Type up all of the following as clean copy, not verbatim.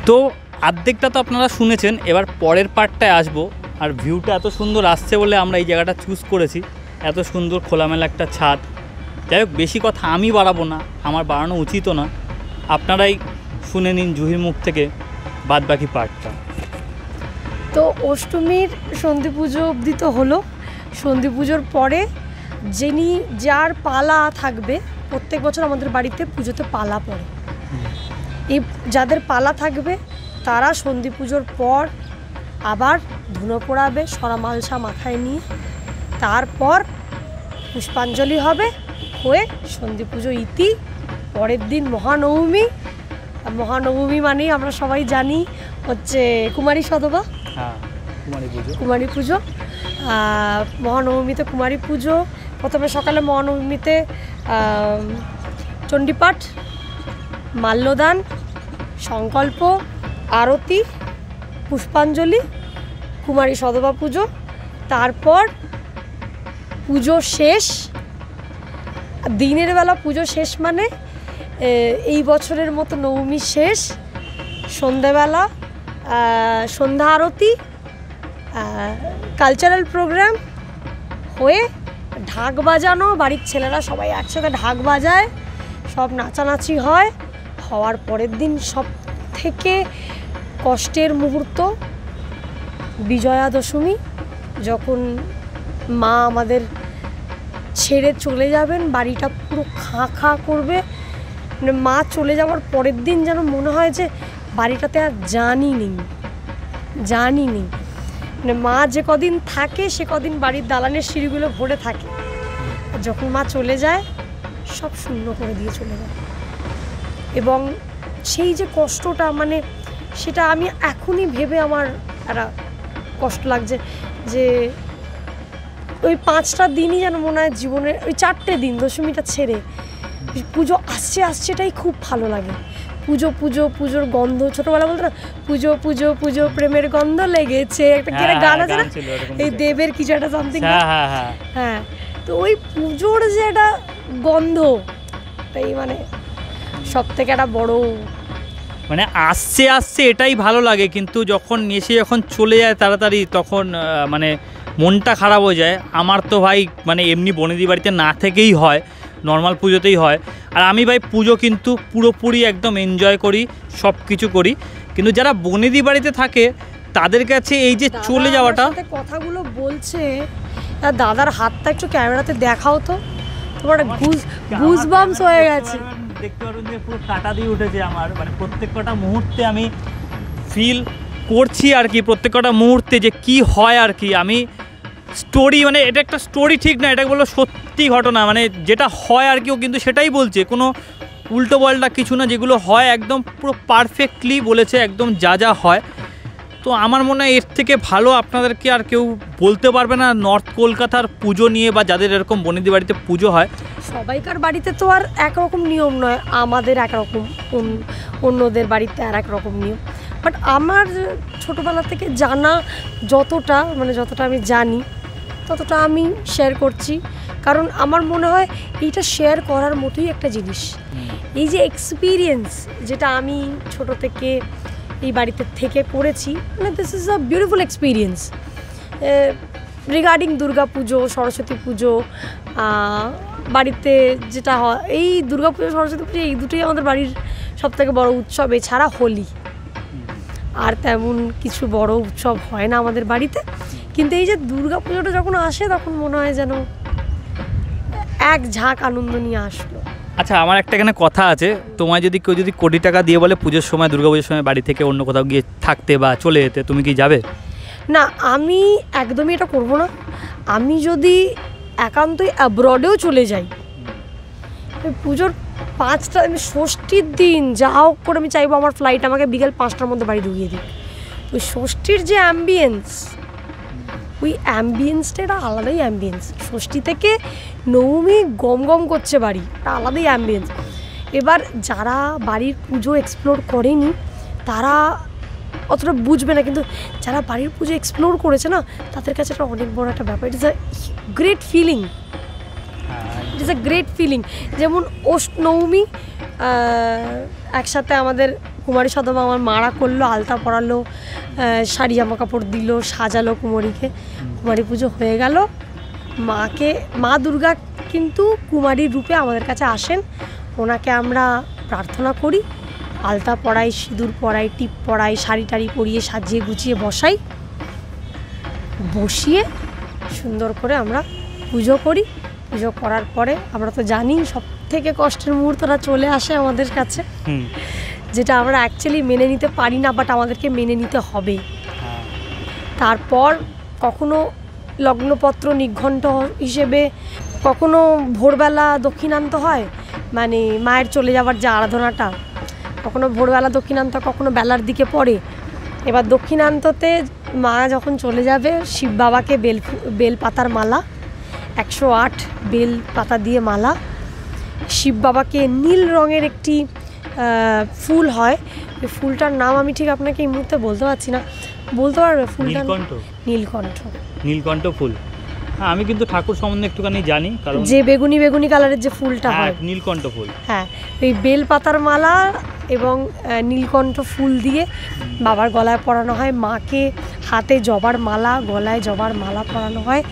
তো অর্ধেকটা তো আপনারা শুনেছেন, এবার পরের পার্টটায় আসবো। আর ভিউটা এত সুন্দর আসছে বলে আমরা এই জায়গাটা চুজ করেছি, এত সুন্দর খোলামেলা একটা ছাদ। যাই হোক, বেশি কথা আমি বাড়াবো না, আমার বাড়ানো উচিতও না, আপনারাই শুনে নিন জুহির মুখ থেকে বাদ বাকি পার্টটা। তো অষ্টমীর সন্ধি পুজো অবধি তো হলো। সন্ধি পুজোর পরে যার পালা থাকবে, প্রত্যেক বছর আমাদের বাড়িতে পুজোতে পালা পড়ে। এই যাদের পালা থাকবে তারা সন্ধি পুজোর পর আবার ধুনো পোড়াবে সরা মালসা মাথায় নিয়ে, তারপর পুষ্পাঞ্জলি হবে, হয়ে সন্ধি পুজো ইতি। পরের দিন মহানবমী। মহানবমী মানেই আমরা সবাই জানি হচ্ছে কুমারী সদবা, কুমারী পুজো। মহানবমীতে কুমারী পুজো। প্রথমে সকালে মহানবমীতে চণ্ডীপাঠ, মাল্যদান, সংকল্প, আরতি, পুষ্পাঞ্জলি, কুমারী সদবা পুজো। তারপর পুজো শেষ, দিনের বেলা পুজো শেষ মানে এই বছরের মতো নবমী শেষ। সন্ধ্যাবেলা সন্ধ্যা আরতি, কালচারাল প্রোগ্রাম হয়ে ঢাক বাজানো, বাড়ির ছেলেরা সবাই একসাথে ঢাক বাজায়, সব নাচানাচি হয়। হওয়ার পরের দিন সব থেকে কষ্টের মুহূর্ত বিজয়া দশমী, যখন মা আমাদের ছেড়ে চলে যাবেন, বাড়িটা পুরো খাঁ খাঁ করবে। মানে মা চলে যাওয়ার পরের দিন যেন মনে হয় যে বাড়িটাতে আর জানি নেই। মানে মা যে কদিন থাকে সে কদিন বাড়ির দালানের সিঁড়িগুলো ভরে থাকে, আর যখন মা চলে যায় সব শূন্য করে দিয়ে চলে যায়। এবং সেই যে কষ্টটা, মানে সেটা আমি এখনই ভেবে আমার একটা কষ্ট লাগছে যে ওই 5টা দিনই যেন মনে হয় জীবনের, ওই 4টে দিন দশমীটা ছেড়ে পুজো আসছেটাই খুব ভালো লাগে। পুজোর গন্ধ, ছোটবেলা বলতো না পুজো প্রেমের গন্ধ লেগেছে, একটা গান আছে না, এই দেবের কিছু একটা সামথিং। হ্যাঁ, তো ওই পুজোর যে একটা গন্ধ, তাই মানে সব থেকে একটা বড়, মানে আসছে এটাই ভালো লাগে, কিন্তু যখন যখন চলে যায় তাড়াতাড়ি, তখন মানে মনটা খারাপ হয়ে যায়। আমার তো ভাই মানে এমনি বনেদি বাড়িতে না থেকেই হয়, নর্মাল পুজোতেই হয়। আর আমি ভাই পুজো কিন্তু পুরোপুরি একদম এনজয় করি, সব কিছু করি। কিন্তু যারা বনেদি বাড়িতে থাকে তাদের কাছে এই যে চলে যাওয়াটা, কথাগুলো বলছে, দাদার হাতটা একটু ক্যামেরাতে দেখাও তো, তোমার গুজবাম্পস হয়ে গেছে, দেখতে পারবেন যে পুরো কাটা দিয়ে উঠেছে আমার। মানে প্রত্যেকটা মুহূর্তে আমি ফিল করছি আর কি, প্রত্যেকটা মুহূর্তে যে কি হয় আর কি। আমি স্টোরি, মানে এটা একটা স্টোরি ঠিক না, এটা বললো সত্যি ঘটনা, মানে যেটা হয় আর কি, ও কিন্তু সেটাই বলছে, কোনো উল্টো পাল্টা কিছু না, যেগুলো হয় একদম পুরো পারফেক্টলি বলেছে, একদম যা হয়। তো আমার মনে হয় এর থেকে ভালো আপনাদেরকে আর কেউ বলতে পারবে না নর্থ কলকাতার পুজো নিয়ে, বা যাদের এরকম বনেদি বাড়িতে পুজো হয়। সবাইকার বাড়িতে তো আর একরকম নিয়ম নয়, আমাদের একরকম, অন্যদের বাড়িতে আর একরকম নিয়ম। বাট আমার ছোটোবেলা থেকে জানা যতটা আমি জানি ততটা আমি শেয়ার করছি, কারণ আমার মনে হয় এইটা শেয়ার করার মতোই একটা জিনিস। এই যে এক্সপিরিয়েন্স যেটা আমি ছোট থেকে এই বাড়িতে থেকে করেছি, মানে this is a beautiful experience regarding Durga পুজো, সরস্বতী পুজো। বাড়িতে যেটা হয়, এই দুর্গা পুজো, সরস্বতী পুজো, এই দুটোই আমাদের বাড়ির সবথেকে বড় উৎসব। এছাড়া হোলি, আর তেমন কিছু বড় উৎসব হয় না আমাদের বাড়িতে। কিন্তু এই যে দুর্গা পুজোটা যখন আসে তখন মনে হয় যেন এক ঝাঁক আনন্দ নিয়ে আসলো। আচ্ছা, আমার একটা এখানে কথা আছে, তোমায় যদি কেউ কোটি টাকা দিয়ে বলে পুজোর সময়, দুর্গা পুজোর সময় বাড়ি থেকে অন্য কোথাও গিয়ে থাকতে বা চলে যেতে, তুমি কি যাবে? না, আমি একদমই এটা করব না। আমি যদি একান্তই অ্যাব্রডেও চলে যাই, পুজোর 5টা, আমি ষষ্ঠীর দিন যা হোক করে আমি চাইবো আমার ফ্লাইট আমাকে বিকেল 5টার মধ্যে বাড়ি ঢুকিয়ে দিই। ওই ষষ্ঠীর যে অ্যাম্বিয়েন্স, ওই অ্যাম্বিয়েন্সটা এটা আলাদাই অ্যাম্বিয়েন্স। ষষ্ঠী থেকে নবমী গম করছে বাড়ি, এটা আলাদাই অ্যাম্বিয়েন্স। এবার যারা বাড়ির পুজো এক্সপ্লোর করেনি তারা অতটা বুঝবে না, কিন্তু যারা বাড়ির পুজো এক্সপ্লোর করেছে না, তাদের কাছে এটা অনেক বড় একটা ব্যাপার। It is a great feeling, it is a great feeling. যেমন নবমী একসাথে আমাদের কুমারী সদমা আমার মারা করলো, আলতা পরালো, শাড়ি জামা কাপড় দিল, সাজালো কুমারীকে। কুমারী পুজো হয়ে গেল। মা দুর্গা কিন্তু কুমারীর রূপে আমাদের কাছে আসেন। ওনাকে আমরা প্রার্থনা করি, আলতা পরাই, সিঁদুর পরাই, টিপ পরাই, শাড়ি টাড়ি পরিয়ে সাজিয়ে গুছিয়ে বসিয়ে সুন্দর করে আমরা পুজো করি। পুজো করার পরে আমরা তো জানি সব থেকে কষ্টের মুহূর্তটা চলে আসে আমাদের কাছে, যেটা আমরা অ্যাকচুয়ালি মেনে নিতে পারি না, বাট আমাদেরকে মেনে নিতে হবে। তারপর কখনো লগ্নপত্র নিঘণ্ট হিসেবে, কখনো ভোরবেলা দক্ষিণান্ত হয়, মানে মায়ের চলে যাওয়ার যে আরাধনাটা, কখনো ভোরবেলা দক্ষিণান্ত, কখনো বেলার দিকে পড়ে। এবার দক্ষিণান্ততে মা যখন চলে যাবে, শিব বাবাকে বেল পাতার মালা, 108 বেল পাতা দিয়ে মালা, শিব বাবাকে নীল রঙের একটি ফুল হয়, ওই ফুলটার নাম আমি ঠিক আপনাকে এই মুহূর্তে বলতে পারছি না, বলতে পারবে ফুলটা? নীলকণ্ঠ ফুল। হ্যাঁ, আমি কিন্তু ঠাকুর সম্বন্ধে একটুখানি জানি, কারণ যে বেগুনি কালারের যে ফুলটা হয়, নীলকণ্ঠ ফুল। হ্যাঁ, ওই বেল পাতার মালা এবং নীলকণ্ঠ ফুল দিয়ে বাবার গলায় পরানো হয়। মাকে হাতে জবার মালা, গলায় জবার মালা পরানো হয়,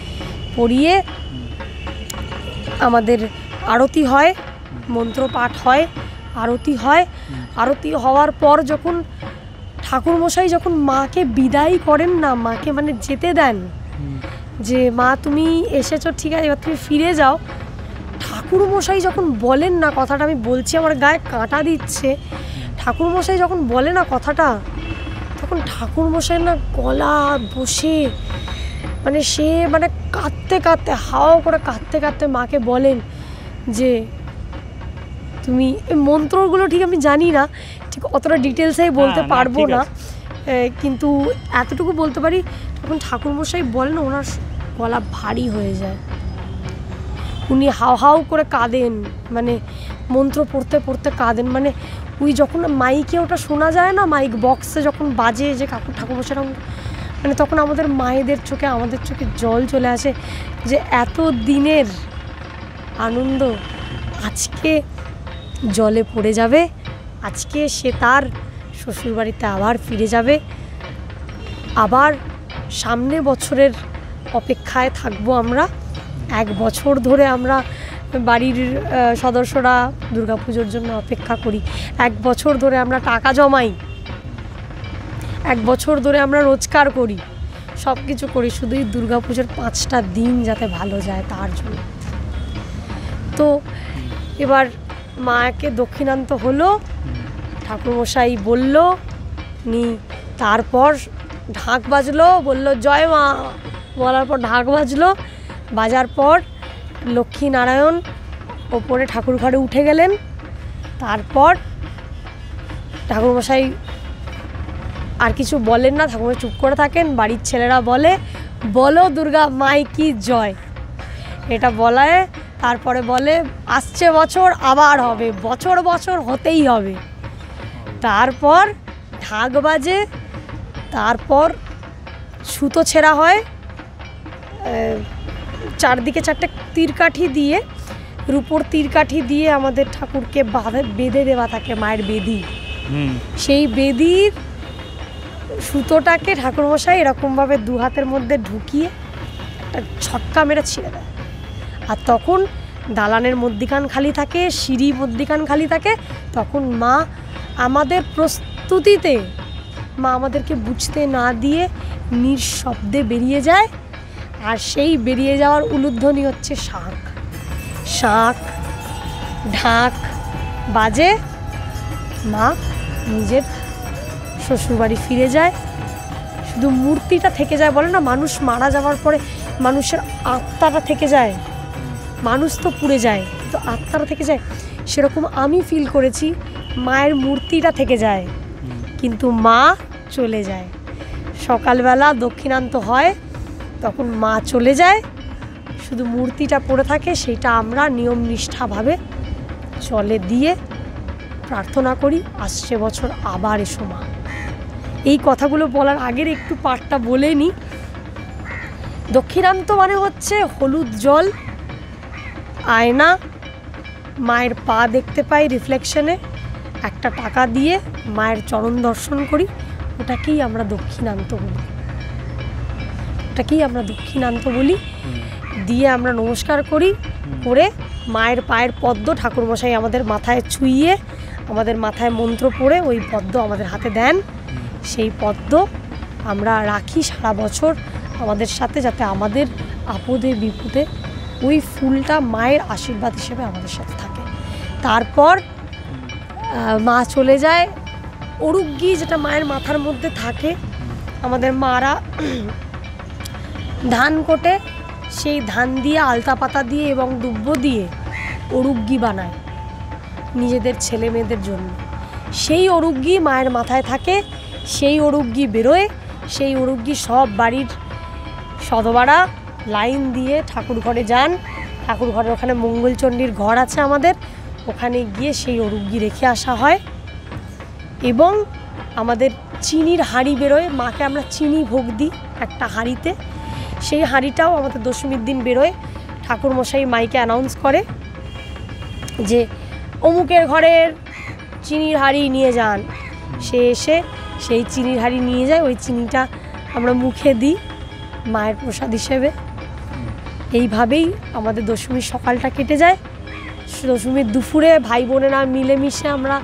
পরিয়ে আমাদের আরতি হয়, মন্ত্র পাঠ হয়, আরতি হয়। আরতি হওয়ার পর যখন ঠাকুরমশাই যখন মাকে বিদায় করেন না, মাকে মানে যেতে দেন, যে মা তুমি এসেছো, ঠিক আছে, এবার তুমি ফিরে যাও, ঠাকুরমশাই যখন বলেন না কথাটা, আমি বলছি আমার গায়ে কাঁটা দিচ্ছে, ঠাকুরমশাই যখন বলে না কথাটা, তখন ঠাকুরমশাই না গলা বসে, মানে সে মানে কাঁদতে হাওয়া করে কাঁদতে মাকে বলেন যে তুমি, মন্ত্রগুলো ঠিক আমি জানি না, ঠিক অতটা ডিটেলসেই বলতে পারবো না, কিন্তু এতটুকু বলতে পারি, তখন ঠাকুরমশাই বলেন, ওনার গলা ভারী হয়ে যায়, উনি হাও করে কাঁদেন, মানে মন্ত্র পড়তে কাঁদেন, মানে ওই যখন মাইকে ওটা শোনা যায় না, মাইক বক্সে যখন বাজে যে ঠাকুরমশাই, মানে তখন আমাদের মায়েদের চোখে, আমাদের চোখে জল চলে আসে, যে এত দিনের আনন্দ আজকে জলে পড়ে যাবে, আজকে সে তার শ্বশুরবাড়িতে আবার ফিরে যাবে, আবার সামনে বছরের অপেক্ষায় থাকবো আমরা। 1 বছর ধরে আমরা বাড়ির সদস্যরা দুর্গাপুজোর জন্য অপেক্ষা করি, 1 বছর ধরে আমরা টাকা জমাই, 1 বছর ধরে আমরা রোজগার করি, সব কিছু করি, শুধুই দুর্গাপুজোর 5টা দিন যাতে ভালো যায় তার জন্য। তো এবার মাকে দক্ষিণান্ত হলো, ঠাকুরমশাই বলল নি, তারপর ঢাক বাজলো, বললো জয় মা, বলার পর ঢাক বাজার পর লক্ষ্মীনারায়ণ ওপরে ঠাকুর ঘরে উঠে গেলেন। তারপর ঠাকুরমশাই আর কিছু বলেন না, ঠাকুরমশাই চুপ করে থাকেন, বাড়ির ছেলেরা বলে, বলো দুর্গা মাই কি জয়, এটা বলায় তারপরে বলে আসছে বছর আবার হবে, বছর হতেই হবে। তারপর ঢাক বাজে, তারপর সুতো ছেঁড়া হয়, চারদিকে 4টে তীরকাঠি দিয়ে, রূপোর তীরকাঠি দিয়ে আমাদের ঠাকুরকে বেঁধে দেওয়া থাকে, মায়ের বেদি, সেই বেদির সুতোটাকে ঠাকুরমশাই এরকমভাবে 2 হাতের মধ্যে ঢুকিয়ে একটা ছক্কা মেরে ছিঁড়ে দেয়। আর তখন দালানের মধ্যিখান খালি থাকে, সিঁড়ি মধ্যিখান খালি থাকে, তখন মা আমাদের প্রস্তুতিতে, মা আমাদেরকে বুঝতে না দিয়ে নিঃশব্দে বেরিয়ে যায়। আর সেই বেরিয়ে যাওয়ার উলুধ্বনি হচ্ছে শাঁখ, ঢাক বাজে, মা নিজের শ্বশুরবাড়ি ফিরে যায়। শুধু মূর্তিটা থেকে যায়, বলে না মানুষ মারা যাওয়ার পরে মানুষের আত্মাটা থেকে যায়, মানুষ তো পুড়ে যায় তো আত্মাটা থেকে যায়, সেরকম আমি ফিল করেছি, মায়ের মূর্তিটা থেকে যায় কিন্তু মা চলে যায়। সকালবেলা দক্ষিণান্ত হয়, তখন মা চলে যায়, শুধু মূর্তিটা পড়ে থাকে, সেটা আমরা নিয়ম নিষ্ঠাভাবে জলে দিয়ে প্রার্থনা করি, আসছে বছর আবার এসো মা। এই কথাগুলো বলার আগের একটু পাঠটা বলে নিই। দক্ষিণান্ত মানে হচ্ছে হলুদ জল, আয়না, মায়ের পা দেখতে পাই রিফ্লেকশনে, একটা টাকা দিয়ে মায়ের চরণ দর্শন করি, ওটাকেই আমরা দক্ষিণান্ত বলি। দিয়ে আমরা নমস্কার করি, করে মায়ের পায়ের পদ্ম ঠাকুরমশাই আমাদের মাথায় ছুঁইয়ে আমাদের মাথায় মন্ত্র পড়ে ওই পদ্ম আমাদের হাতে দেন। সেই পদ্ম আমরা রাখি সারা বছর আমাদের সাথে, যাতে আমাদের আপদে বিপদে ওই ফুলটা মায়ের আশীর্বাদ হিসেবে আমাদের সাথে থাকে। তারপর মা চলে যায়, অরুগ্গি যেটা মায়ের মাথার মধ্যে থাকে, আমাদের মারা ধান কোটে, সেই ধান দিয়ে আলতা পাতা দিয়ে এবং দুব্ব দিয়ে অরুগ্গি বানায় নিজেদের ছেলে মেয়েদের জন্য। সেই অরুগ্গি মায়ের মাথায় থাকে, সেই অরুগ্গি বেরোয়, সেই অরুগ্গি সব বাড়ির সদবারা লাইন দিয়ে ঠাকুর ঘরে যান। ঠাকুর ঘরের ওখানে মঙ্গলচণ্ডীর ঘর আছে আমাদের, ওখানে গিয়ে সেই অরুগ্গি রেখে আসা হয়। এবং আমাদের চিনির হাঁড়ি বেরোয়, মাকে আমরা চিনি ভোগ দিই একটা হাঁড়িতে, সেই হাঁড়িটাও আমাদের দশমীর দিন বেরোয়। ঠাকুরমশাই মাইকে অ্যানাউন্স করে যে অমুকের ঘরের চিনির হাঁড়ি নিয়ে যান। সে এসে সেই চিনির হাঁড়ি নিয়ে যায়, ওই চিনিটা আমরা মুখে দিই মায়ের প্রসাদ হিসেবে। এইভাবেই আমাদের দশমীর সকালটা কেটে যায়। দশমীর দুপুরে ভাই বোনেরা মিলেমিশে আমরা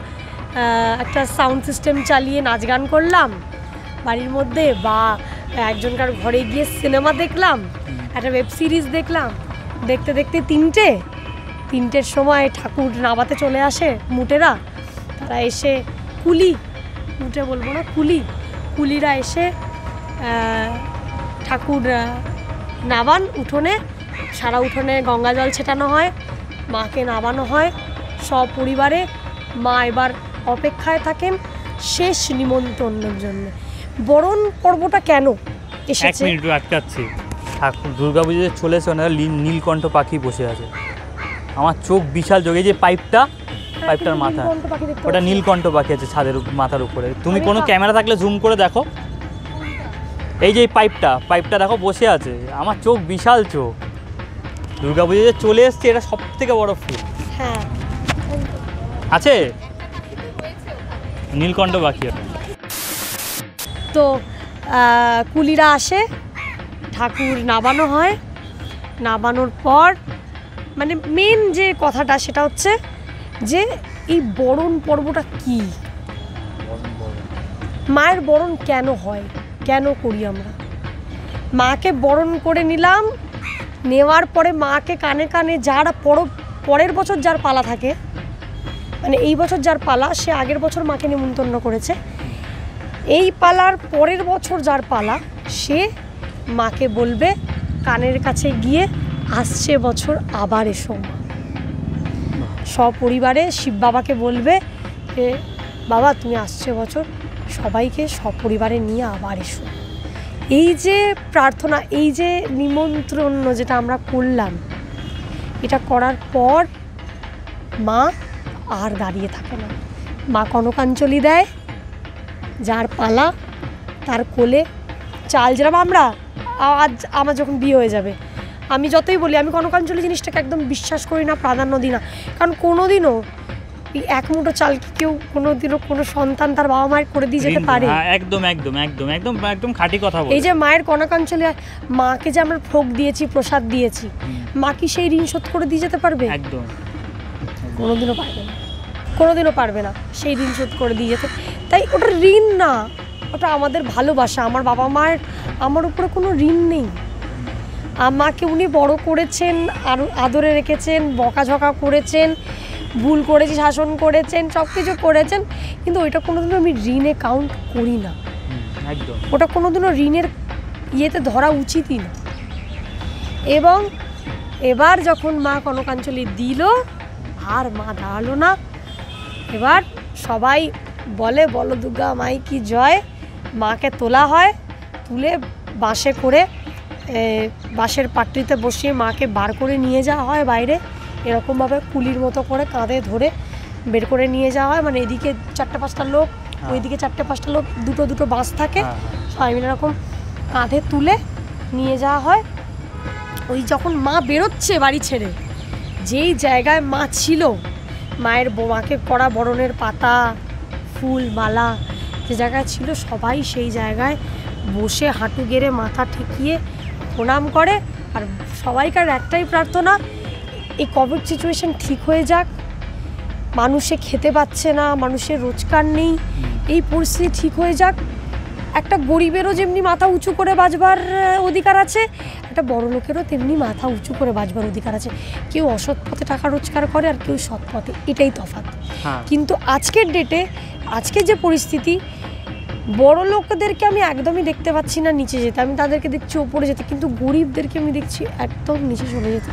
একটা সাউন্ড সিস্টেম চালিয়ে নাচ গান করলাম বাড়ির মধ্যে, বা একজনকার ঘরে গিয়ে সিনেমা দেখলাম, একটা ওয়েব সিরিজ দেখলাম। দেখতে দেখতে তিনটের সময় ঠাকুর নাবাতে চলে আসে মুটেরা। তারা এসে মুটে বলবো না, কুলিরা এসে ঠাকুর নাবান উঠোনে, সারা উঠোনে গঙ্গা জল ছেটানো হয়, মাকে নাবানো হয় সব পরিবারে। মা এবার অপেক্ষায় থাকেন শেষ নিমন্ত্রণের জন্য। বরণ পর্বটা কেন এসেছে? 1 মিনিট আটকাচ্ছি। ঠাকুর দুর্গাপুজোতে চলে এসে ওনারা নীলকণ্ঠ পাখি বসে আছে। আমার চোখ বিশাল চোখ, এই যে পাইপটার মাথা, ওটা নীলকণ্ঠ পাখি আছে ছাদের মাথার উপরে। তুমি কোনো ক্যামেরা থাকলে জুম করে দেখো, এই যে পাইপটা দেখো বসে আছে। আমার চোখ বিশাল চোখ, দুর্গাপুজোতে চলে এসছে, এটা সব থেকে বড় ফুল। হ্যাঁ আছে নীলকণ্ঠ পাখি। তো কুলিরা আসে, ঠাকুর নাবানো হয়। নাবানোর পর মানে মেন যে কথাটা সেটা হচ্ছে যে এই বরণ পর্বটা কি, মায়ের বরণ কেন হয়, কেন করি আমরা। মাকে বরণ করে নিলাম, নেওয়ার পরে মাকে কানে কানে যারা পরের বছর যার পালা থাকে, মানে এই বছর যার পালা সে আগের বছর মাকে নিমন্ত্রণ করেছে, এই পালার পরের বছর যার পালা সে মাকে বলবে কানের কাছে গিয়ে, আসছে বছর আবার এসো। সপরিবারে শিব বাবাকে বলবে যে বাবা তুমি আসছে বছর সবাইকে সপরিবারে নিয়ে আবার এসো। এই যে প্রার্থনা, এই যে নিমন্ত্রণ যেটা আমরা করলাম, এটা করার পর মা আর দাঁড়িয়ে থাকে না। মা কনকাঞ্জলি দেয়, যার পালা তার কোলে চাল। যেরকম আজ আমার যখন বিয়ে হয়ে যাবে, আমি যতই বলি আমি কনকাঞ্জলি জিনিসটাকে একদম বিশ্বাস করি না, প্রাধান্য দিই না। কারণ কোনোদিনও এক মুঠো চাল কেউ কোনোদিনও কোনো সন্তান তার বাবা মায়ের করে দিয়ে যেতে পারে? একদম একদম একদম একদম একদম খাঁটি কথা বল। এই যে মায়ের কনকাঞ্জলি, মাকে যে আমরা ভোগ দিয়েছি, প্রসাদ দিয়েছি, মা কি সেই ঋণ শোধ করে দিয়ে যেতে পারবে? একদম কোনোদিনও পারবে না সেই ঋণ শোধ করে দিয়ে যেতে। তাই ওটা ঋণ না, ওটা আমাদের ভালোবাসা। আমার বাবা মায়ের আমার উপরে কোনো ঋণ নেই। আমাকে উনি বড় করেছেন, আর আদরে রেখেছেন, বকাঝকা করেছেন, ভুল করেছি শাসন করেছেন, সব কিছু করেছেন, কিন্তু ওইটা কোনোদিনও আমি ঋণে কাউন্ট করি না। একদম ওটা কোনোদিনও ঋণের ইয়েতে ধরা উচিতই না। এবং এবার যখন মা কনকাঞ্জলি দিল, আর মা দাঁড়ালো না। এবার সবাই বলো দুর্গা মাই কি জয়। মাকে তোলা হয়, তুলে বাসে করে বাসের পাট্টিতে বসিয়ে মাকে বার করে নিয়ে যাওয়া হয় বাইরে। এরকমভাবে কুলির মতো করে কাঁধে ধরে বের করে নিয়ে যাওয়া হয়। মানে এদিকে 4-5টা লোক, ওইদিকে 4-5টা লোক, দুটো বাস থাকে, সবাই মিলে এরকম কাঁধে তুলে নিয়ে যাওয়া হয়। ওই যখন মা বেরোচ্ছে বাড়ি ছেড়ে, যেই জায়গায় মা ছিল মাকে করা বরণের পাতা, ফুল, মালা যে জায়গায় ছিল, সবাই সেই জায়গায় বসে হাঁটু গেড়ে মাথা ঠেকিয়ে প্রণাম করে। আর সবাইকার একটাই প্রার্থনা, এই কোভিড সিচুয়েশন ঠিক হয়ে যাক, মানুষে খেতে পাচ্ছে না, মানুষের রোজগার নেই, এই পরিস্থিতি ঠিক হয়ে যাক। একটা গরিবেরও যেমনি মাথা উঁচু করে বাঁচবার অধিকার আছে, একটা বড় লোকেরও তেমনি মাথা উঁচু করে বাঁচবার অধিকার আছে। কেউ অসৎ পথে টাকা রোজগার করে আর কেউ সৎ পথে, এটাই তফাৎ। কিন্তু আজকের ডেটে, আজকের যে পরিস্থিতি, বড় লোকদেরকে আমি একদমই দেখতে পাচ্ছি না নিচে যেতে, আমি তাদেরকে দেখছি উপরে যেতে, কিন্তু গরিবদেরকে আমি দেখছি একদম নিচে চলে যেতে।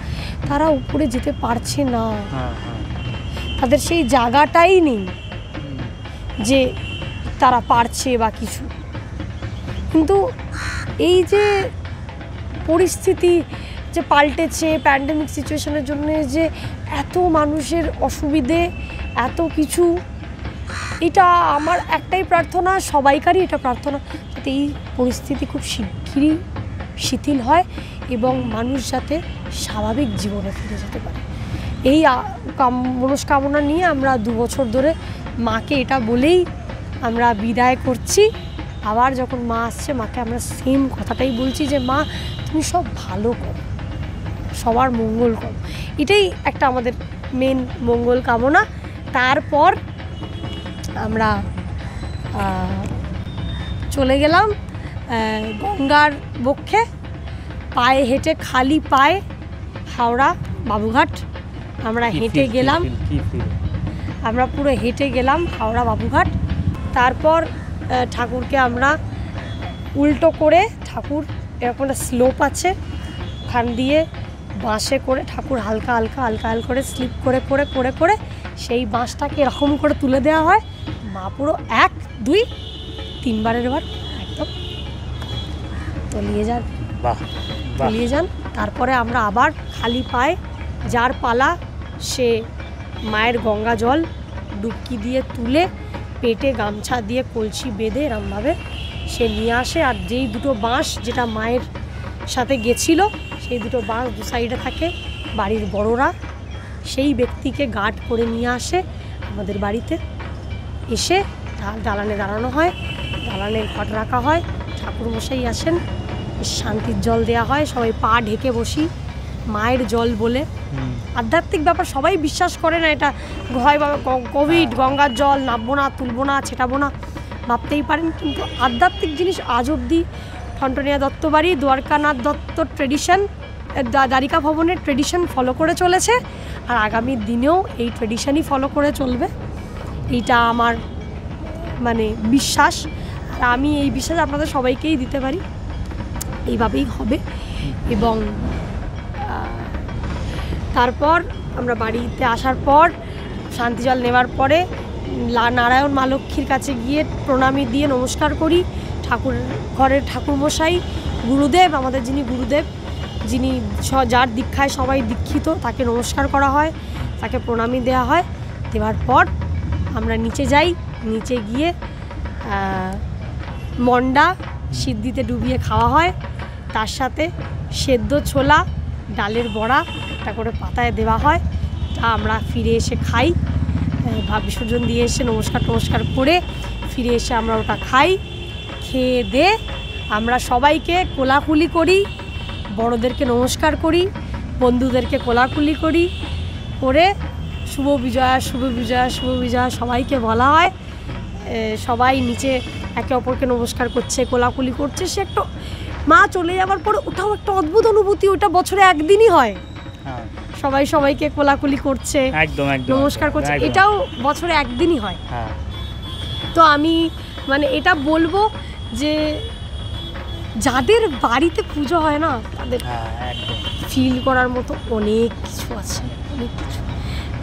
তারা উপরে যেতে পারছে না, তাদের সেই জায়গাটাই নেই যে তারা পারছে বা কিছু। কিন্তু এই যে পরিস্থিতি যে পাল্টেছে প্যান্ডেমিক সিচুয়েশনের জন্য, যে এত মানুষের অসুবিধে, এত কিছু, এটা আমার একটাই প্রার্থনা, সবাইকারই এটা প্রার্থনা, যাতে এই পরিস্থিতি খুব শিগগিরই শিথিল হয় এবং মানুষ যাতে স্বাভাবিক জীবনে ফিরে যেতে পারে। এই মনস্কামনা নিয়ে আমরা 2 বছর ধরে মাকে এটা বলেই আমরা বিদায় করছি। আবার যখন মা আসছে, মাকে আমরা সেম কথাটাই বলছি যে মা, তুমি সব ভালো করো, সবার মঙ্গল করো, এটাই একটা আমাদের মেন মঙ্গল কামনা। তারপর আমরা চলে গেলাম গঙ্গার বক্ষে, পায়ে হেঁটে, খালি পায়ে হাওড়া বাবুঘাট আমরা হেঁটে গেলাম। আমরা পুরো হেঁটে গেলাম হাওড়া বাবুঘাট। তারপর ঠাকুরকে আমরা উল্টো করে, ঠাকুর এরকম একটা স্লোপ আছে, ওখান দিয়ে বাঁশে করে ঠাকুর হালকা হালকা হালকা হালকা করে স্লিপ করে করে করে করে সেই বাঁশটাকে এরকম করে তুলে দেওয়া হয়। মা পুরো 1, 2, 3 বারের বার একদম তলিয়ে যান, তলিয়ে যান। তারপরে আমরা আবার খালি পায়ে, যার পালা সে মায়ের গঙ্গা জল ডুবকি দিয়ে তুলে পেটে গামছা দিয়ে কলসি বেঁধে এরমভাবে সে নিয়ে আসে। আর যেই 2টো বাঁশ যেটা মায়ের সাথে গেছিলো, সেই 2টো বাঁশ 2 সাইডে থাকে, বাড়ির বড়রা সেই ব্যক্তিকে গার্ড করে নিয়ে আসে আমাদের বাড়িতে। এসে দালানে দাঁড়ানো হয়, দালানে ঘট রাখা হয়, ঠাকুরমশাই আসেন, শান্তির জল দেওয়া হয়, সবাই পা ঢেকে বসি মায়ের জল বলে। আধ্যাত্মিক ব্যাপার, সবাই বিশ্বাস করে না এটা হয় বাবা কোভিড, গঙ্গার জল নামবো না, তুলবো না, ছেটাবো না, ভাবতেই পারেন, কিন্তু আধ্যাত্মিক জিনিস আজ অবধি ঠনটনিয়া দত্ত বাড়ি, দ্বারকানাথ দত্ত ট্রেডিশন, দ্বারিকা ভবনের ট্রেডিশন ফলো করে চলেছে, আর আগামী দিনেও এই ট্রেডিশনই ফলো করে চলবে। এইটা আমার মানে বিশ্বাস, আর আমি এই বিশ্বাস আপনাদের সবাইকেই দিতে পারি, এইভাবেই হবে। এবং তারপর আমরা বাড়িতে আসার পর শান্তি জল নেওয়ার পরে নারায়ণ মা লক্ষ্মীর কাছে গিয়ে প্রণামী দিয়ে নমস্কার করি। ঠাকুর ঘরের ঠাকুরমশাই, গুরুদেব, আমাদের যিনি গুরুদেব, যিনি যার দীক্ষায় সবাই দীক্ষিত, তাকে নমস্কার করা হয়, তাকে প্রণামী দেওয়া হয়। দেওয়ার পর আমরা নিচে যাই, নিচে গিয়ে মন্ডা সিদ্ধিতে ডুবিয়ে খাওয়া হয়, তার সাথে সেদ্ধ ছোলা, ডালের বড়া একটা করে পাতায় দেওয়া হয়, তা আমরা ফিরে এসে খাই। ভাব বিসর্জন দিয়ে এসে নমস্কার করে ফিরে এসে আমরা ওটা খাই। খেয়ে দিয়ে আমরা সবাইকে কোলাকুলি করি, বড়োদেরকে নমস্কার করি, বন্ধুদেরকে কোলাকুলি করি, করে শুভ বিজয়া শুভ বিজয়া শুভ বিজয়া সবাইকে বলা হয়। সবাই নিচে একে অপরকে নমস্কার করছে, কোলাকুলি করছে। সে একটা মা চলে যাওয়ার পরে ওটাও একটা অদ্ভুত অনুভূতি, ওটা বছরে একদিনই হয়। সবাই সবাইকে কোলাকুলি করছে, একদম নমস্কার করছে, এটাও বছরে একদিনই হয়। তো আমি মানে এটা বলবো যে যাদের বাড়িতে পুজো হয় না, তাদের ফিল করার মতো অনেক কিছু আছে, অনেক কিছু,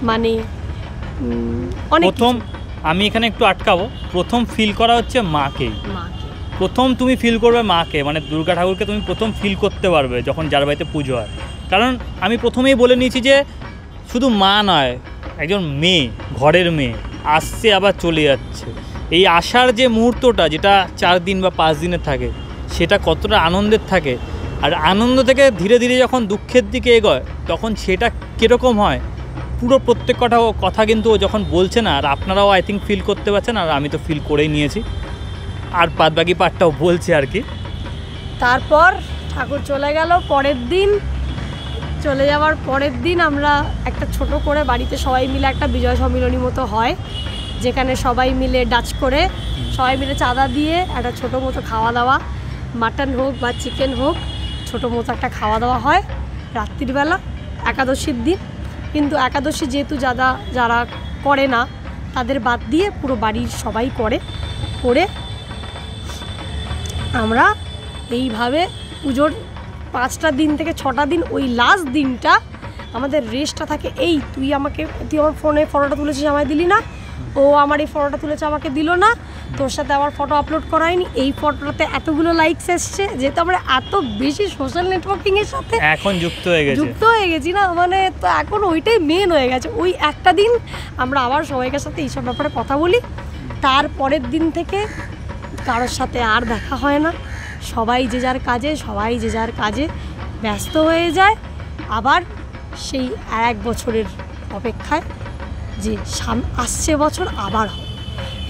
মানে অনেক। প্রথম আমি এখানে একটু আটকাবো, প্রথম ফিল করা হচ্ছে মাকেই। প্রথম তুমি ফিল করবে মাকে, মানে দুর্গা ঠাকুরকে তুমি প্রথম ফিল করতে পারবে যখন যার বাড়িতে পুজো হয়। কারণ আমি প্রথমেই বলে নিয়েছি যে শুধু মা নয়, একজন মেয়ে, ঘরের মেয়ে আসছে আবার চলে যাচ্ছে, এই আসার যে মুহূর্তটা, যেটা 4 দিন বা 5 দিনের থাকে, সেটা কতটা আনন্দের থাকে। আর আনন্দ থেকে ধীরে ধীরে যখন দুঃখের দিকে এগোয়, তখন সেটা কীরকম হয় পুরো প্রত্যেক কথা কিন্তু ও যখন বলছে না, আর আপনারাও আই থিঙ্ক ফিল করতে পারছেন, আর আমি তো ফিল করেই নিয়েছি, আর বাদবাকি পার্টটাও বলছে আর কি। তারপর ঠাকুর চলে গেল, পরের দিন চলে যাওয়ার পরের দিন আমরা একটা ছোট করে বাড়িতে সবাই মিলে একটা বিজয় সম্মিলনী মতো হয়, যেখানে সবাই মিলে ডাচ করে সবাই মিলে চাঁদা দিয়ে একটা ছোটো মতো খাওয়া দাওয়া, মাটন হোক বা চিকেন হোক, ছোটো মতো একটা খাওয়া দাওয়া হয় রাত্রিবেলা একাদশীর দিন। কিন্তু একাদশী যেহেতু যারা করে না তাদের বাদ দিয়ে পুরো বাড়ির সবাই করে আমরা এইভাবে পুজোর 5টা দিন থেকে 6টা দিন, ওই লাস্ট দিনটা আমাদের রেস্টটা থাকে। তুই আমার ফোনে ফটোটা তুলেছিস আমায় দিলি না, ও আমার এই ফটোটা তুলেছে আমাকে দিল না, তোর সাথে আমার ফটো আপলোড করা হয়নি, এই ফটোটাতে এতগুলো লাইকস এসছে। যেহেতু আমরা এত বেশি সোশ্যাল নেটওয়ার্কিংয়ের সাথে এখন যুক্ত হয়ে গেছি না, মানে তো এখন ওইটাই মেন হয়ে গেছে। ওই একটা দিন আমরা আবার সবাইকার সাথে এইসব ব্যাপারে কথা বলি। তারপরের দিন থেকে কারোর সাথে আর দেখা হয় না, সবাই যে যার কাজে ব্যস্ত হয়ে যায়। আবার সেই 1 বছরের অপেক্ষায় যে আসছে বছর আবার হবে,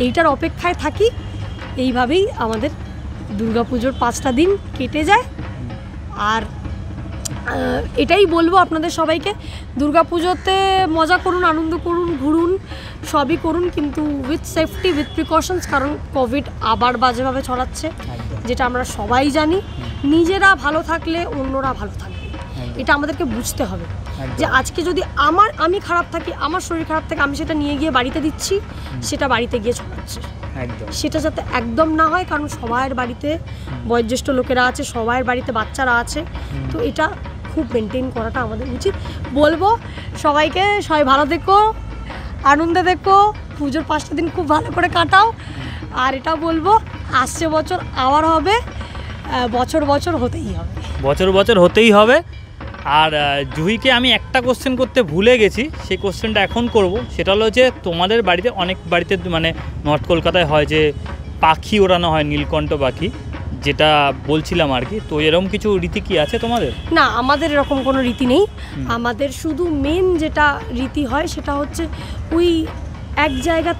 এইটার অপেক্ষায় থাকি। এইভাবেই আমাদের দুর্গাপুজোর 5টা দিন কেটে যায়। আর এটাই বলবো আপনাদের সবাইকে, দুর্গাপুজোতে মজা করুন, আনন্দ করুন, ঘুরুন, সবই করুন, কিন্তু উইথ সেফটি, উইথ প্রিকশনস। কারণ কোভিড আবার বাজেভাবে ছড়াচ্ছে, যেটা আমরা সবাই জানি। নিজেরা ভালো থাকলে অন্যরা ভালো থাকবে, এটা আমাদেরকে বুঝতে হবে। যে আজকে যদি আমি খারাপ থাকি, আমার শরীর খারাপ থাকে, আমি সেটা নিয়ে গিয়ে বাড়িতে দিচ্ছি, সেটা বাড়িতে গিয়ে ছড়াচ্ছে, সেটা যাতে একদম না হয়। কারণ সবার বাড়িতে বয়োজ্যেষ্ঠ লোকেরা আছে, সবার বাড়িতে বাচ্চারা আছে, তো এটা খুব মেনটেন করাটা আমাদের উচিত। বলবো সবাইকে, সবাই ভালো থেকো, আনন্দে থেকো, পুজোর 5টা দিন খুব ভালো করে কাটাও। আর এটা বলবো, আসছে বছর আবার হবে, বছর হতেই হবে। আর জুহিকে আমি একটা কোশ্চেন করতে ভুলে গেছি, সেই কোশ্চেনটা এখন করব। সেটা হলো যে তোমাদের বাড়িতে, অনেক বাড়িতে মানে নর্থ কলকাতায় হয় যে পাখি ওড়ানো হয়, নীলকণ্ঠ পাখি, যেটা বলছিলাম আর কি। তো এরকম কিছু রীতি কি আছে তোমাদের? না, আমাদের এরকম কোনো রীতি নেই। আমাদের শুধু মেন যেটা রীতি হয় সেটা হচ্ছে ওই এক জায়গা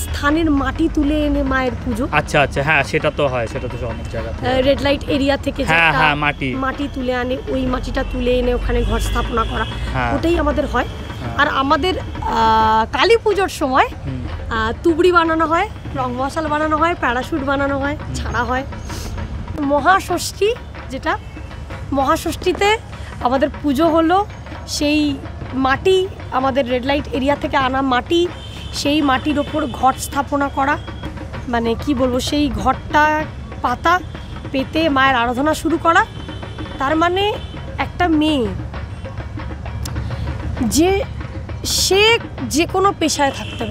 স্থানের মাটি তুলে এনে মায়ের পুজো। আচ্ছা, হ্যাঁ, সেটা তো হয়, সেটা তো অনেক জায়গা রেড লাইট এরিয়া থেকে মাটি তুলে আনে, ওই মাটিটা তুলে এনে ওখানে ঘর স্থাপনা করা, ওটাই আমাদের হয়। আর আমাদের কালী পুজোর সময় তুবড়ি বানানো হয়, রং মশাল বানানো হয়, প্যারাশুট বানানো হয়, ছাড়া হয়। মহাষষ্ঠী, যেটা মহাষষ্ঠীতে আমাদের পুজো হলো, সেই মাটি, আমাদের রেড লাইট এরিয়া থেকে আনা মাটি, সেই মাটির ওপর ঘট স্থাপনা করা, মানে কি বলবো, সেই ঘরটা পাতা পেতে মায়ের আরাধনা শুরু করা। তার মানে একটা মেয়ে সে যে কোনো পেশায় থাকতে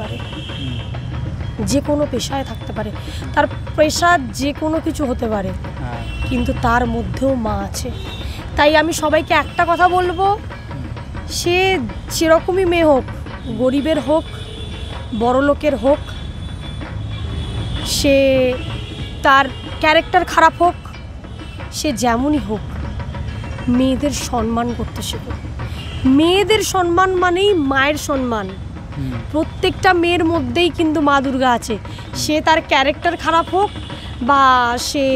পারে, তার পেশা যে কোনো কিছু হতে পারে, কিন্তু তার মধ্যেও মা আছে। তাই আমি সবাইকে একটা কথা বলবো, সে যেরকমই মেয়ে হোক, গরিবের হোক, বড়লোকের হোক, সে তার ক্যারেক্টার খারাপ হোক, সে যেমনই হোক, মেয়েদের সম্মান করতে শেখো। মেয়েদের সম্মান মানেই মায়ের সম্মান। প্রত্যেকটা মেয়ের মধ্যেই কিন্তু মা দুর্গা আছে। সে তার ক্যারেক্টার খারাপ হোক, বা সে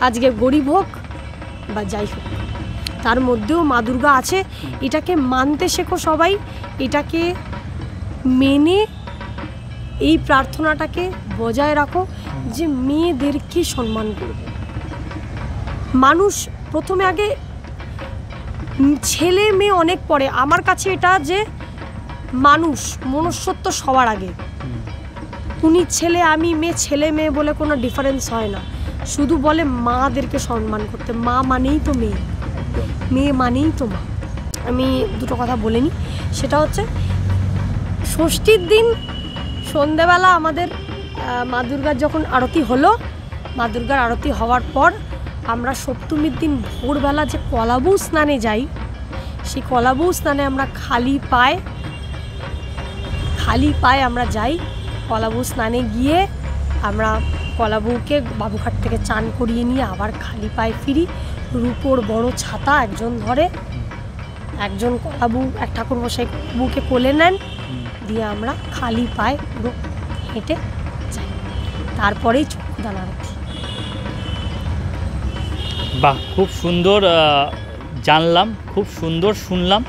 আজকে গরিব হোক, বা যাই হোক, তার মধ্যেও মা দুর্গা আছে। এটাকে মানতে শেখো সবাই, এটাকে মেনে এই প্রার্থনাটাকে বজায় রাখো যে মেয়েদেরকে সম্মান করবে। মানুষ প্রথমে আগে ছেলে মেয়ে অনেক পরে, আমার কাছে এটা যে মানুষ মনুষ্যত্ব সবার আগে। উনি ছেলে, আমি মেয়ে, ছেলে মেয়ে বলে কোনো ডিফারেন্স হয় না, শুধু বলে মাদেরকে সম্মান করতে। মা মানেই তো মেয়ে, মেয়ে মানেই তো মা। আমি দুটো কথা বলে নিই, সেটা হচ্ছে ষষ্ঠীর দিন সন্ধেবেলা আমাদের মা দুর্গার যখন আরতি হলো, মা দুর্গার আরতি হওয়ার পর আমরা সপ্তমীর দিন ভোরবেলা যে কলাবউ স্নানে যাই, সেই কলাবউ স্নানে আমরা খালি পায়ে আমরা যাই। কলাবউ স্নানে গিয়ে আমরা কলাবউকে বাবুঘাট থেকে চান করিয়ে নিয়ে আবার খালি পায়ে ফিরি। রূপোর বড় ছাতা একজন ধরে, একজন কলাবু, এক ঠাকুরমশাই কলাবুকে কোলে নেন, দিয়ে আমরা খালি পায়ে পুরো হেঁটে যাই, তারপরেই চক্ষুদান আরতি। বাহ, খুব সুন্দর জানলাম, খুব সুন্দর শুনলাম।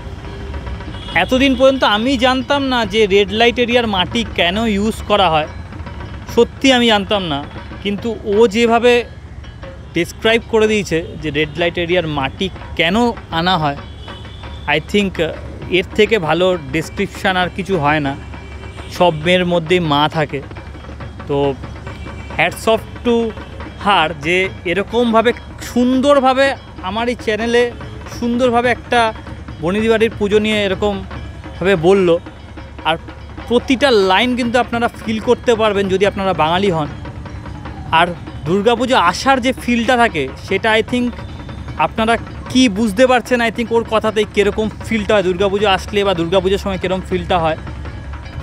এতদিন পর্যন্ত আমি জানতাম না যে রেড লাইট এরিয়ার মাটি কেন ইউজ করা হয়, সত্যি আমি জানতাম না। কিন্তু ও যেভাবে ডেসক্রাইব করে দিয়েছে যে রেড লাইট এরিয়ার মাটি কেন আনা হয়, আই থিঙ্ক এর থেকে ভালো ডেসক্রিপশান আর কিছু হয় না। সব মেয়ের মধ্যেই মা থাকে। তো হ্যাটস অফ টু হার যে এরকমভাবে সুন্দরভাবে আমার এই চ্যানেলে সুন্দরভাবে একটা বনিদি বাড়ির পুজো নিয়ে এরকমভাবে বলল। আর প্রতিটা লাইন কিন্তু আপনারা ফিল করতে পারবেন যদি আপনারা বাঙালি হন। আর দুর্গাপুজো আসার যে ফিলটা থাকে সেটা আই থিঙ্ক আপনারা কি বুঝতে পারছেন, আই থিঙ্ক ওর কথাতেই কীরকম ফিলটা হয় দুর্গাপুজো আসলে বা দুর্গাপুজোর সময় কীরকম ফিলটা হয়।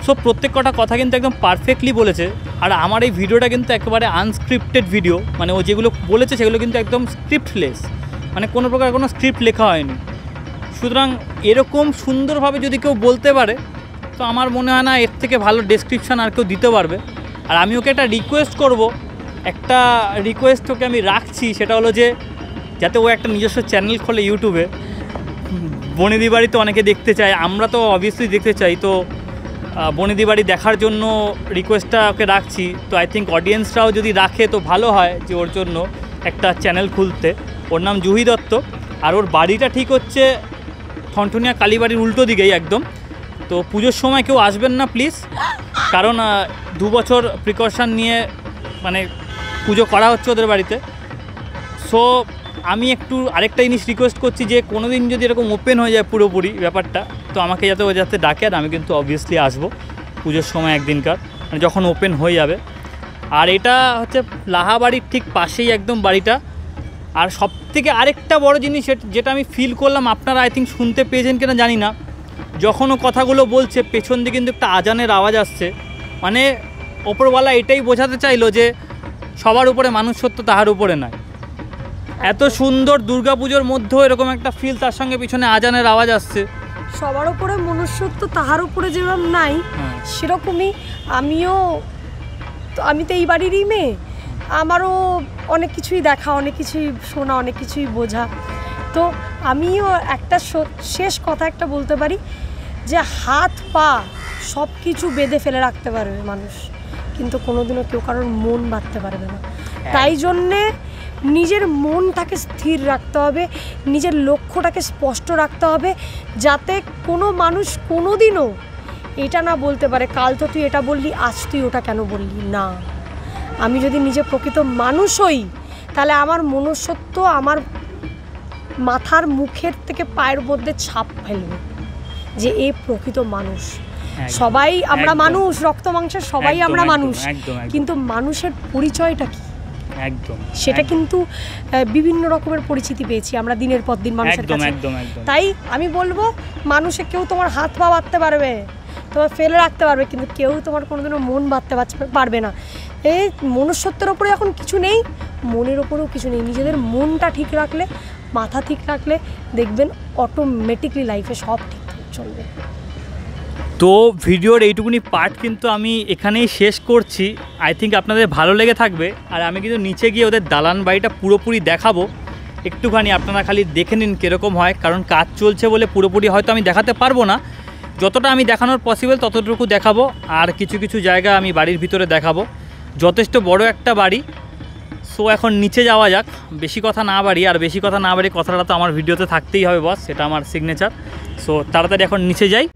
সো প্রত্যেক কটা কথা কিন্তু একদম পারফেক্টলি বলেছে। আর আমার এই ভিডিওটা কিন্তু একেবারে আনস্ক্রিপ্টেড ভিডিও, মানে ও যেগুলো বলেছে সেগুলো কিন্তু একদম স্ক্রিপ্টলেস, মানে কোনো প্রকার কোনো স্ক্রিপ্ট লেখা হয়নি। সুতরাং এরকম সুন্দরভাবে যদি কেউ বলতে পারে তো আমার মনে হয় না এর থেকে ভালো ডেসক্রিপশান আর কেউ দিতে পারবে। আর আমি ওকে একটা রিকোয়েস্ট করব, একটা রিকোয়েস্ট ওকে আমি রাখছি, সেটা হলো যে যাতে ও একটা নিজস্ব চ্যানেল খোলে ইউটিউবে। বনিদি বাড়ি তো অনেকে দেখতে চায়, আমরা তো অবভিয়াসলি দেখতে চাই। তো বনিদি বাড়ি দেখার জন্য রিকোয়েস্টটা ওকে রাখছি। তো আই থিঙ্ক অডিয়েন্সরাও যদি রাখে তো ভালো হয় যে ওর জন্য একটা চ্যানেল খুলতে। ওর নাম জুহি দত্ত, আর ওর বাড়িটা ঠিক হচ্ছে ঠনঠনিয়া কালীবাড়ির উল্টো দিকেই একদম। তো পুজোর সময় কেউ আসবেন না প্লিজ, কারণ 2 বছর প্রিকশন নিয়ে মানে পুজো করা হচ্ছে ওদের বাড়িতে। সো আমি একটু আরেকটা জিনিস রিকোয়েস্ট করছি যে কোনো দিন যদি এরকম ওপেন হয়ে যায় পুরোপুরি ব্যাপারটা, তো আমাকে যাতে ডাকে। আর আমি কিন্তু অবভিয়াসলি আসবো পুজোর সময় একদিনকার, মানে যখন ওপেন হয়ে যাবে। আর এটা হচ্ছে লাহাবাড়ির ঠিক পাশেই একদম বাড়িটা। আর সবথেকে আরেকটা বড় জিনিস যেটা আমি ফিল করলাম, আপনারা আই থিঙ্ক শুনতে পেয়েছেন কিনা জানি না, যখনও কথাগুলো বলছে পেছন দিকে কিন্তু একটা আজানের আওয়াজ আসছে। মানে ওপরওয়ালা এটাই বোঝাতে চাইলো যে সবার উপরে মানুষ সত্য, তাহার উপরে নয়। এত সুন্দর দুর্গাপুজোর মধ্যেও এরকম একটা ফিল, তার সঙ্গে পিছনে আজানের আওয়াজ আসছে। সবার উপরে মনুষ্যত্ব তাহার উপরে যেরকম নাই, সেরকমই আমি তো এই বাড়িরই মেয়ে, আমারও অনেক কিছুই দেখা, অনেক কিছুই শোনা, অনেক কিছুই বোঝা। তো আমিও একটা শেষ কথা একটা বলতে পারি যে হাত পা সব কিছু বেঁধে ফেলে রাখতে পারবে মানুষ, কিন্তু কোনোদিনও কেউ কারোর মন বাঁধতে পারবে না। তাই জন্যে নিজের মনটাকে স্থির রাখতে হবে, নিজের লক্ষ্যটাকে স্পষ্ট রাখতে হবে, যাতে কোনো মানুষ কোনো দিনও এটা না বলতে পারে কাল তো তুই এটা বললি, আজ তুই ওটা কেন বললি না। আমি যদি নিজে প্রকৃত মানুষ হই, তাহলে আমার মনুষ্যত্ব আমার মাথার মুখের থেকে পায়ের মধ্যে ছাপ ফেলবে যে এ প্রকৃত মানুষ। সবাই আমরা মানুষ, রক্ত মাংসের সবাই আমরা মানুষ, কিন্তু মানুষের পরিচয়টা কি একদম সেটা কিন্তু বিভিন্ন রকমের পরিচিতি পেয়েছি আমরা দিনের পর দিন মানুষের কাছে। তাই আমি বলবো, মানুষে কেউ তোমার হাত পা বাঁধতে পারবে, তোমার ফেলে রাখতে পারবে, কিন্তু কেউ তোমার কোনোদিনও মন বাঁধতে পারবে না। এই মনুষ্যত্বের ওপরে এখন কিছু নেই, মনের ওপরেও কিছু নেই। নিজেদের মনটা ঠিক রাখলে, মাথা ঠিক রাখলে, দেখবেন অটোমেটিকলি লাইফে সব ঠিক চলবে। তো ভিডিওর এইটুকুনি পার্ট কিন্তু আমি এখানেই শেষ করছি। আই থিঙ্ক আপনাদের ভালো লেগে থাকবে। আর আমি কিন্তু নিচে গিয়ে ওদের দালান বাড়িটা পুরোপুরি দেখাবো, একটুখানি আপনারা খালি দেখে নিন কীরকম হয়। কারণ কাজ চলছে বলে পুরোপুরি হয়তো আমি দেখাতে পারবো না, যতটা আমি দেখানোর পসিবল ততটুকু দেখাবো। আর কিছু কিছু জায়গা আমি বাড়ির ভিতরে দেখাবো। যথেষ্ট বড় একটা বাড়ি। সো এখন নিচে যাওয়া যাক, বেশি কথা না বাড়ি। আর বেশি কথা না বাড়ি, কথাটা তো আমার ভিডিওতে থাকতেই হবে বস, সেটা আমার সিগনেচার। সো তাড়াতাড়ি এখন নিচে যাই।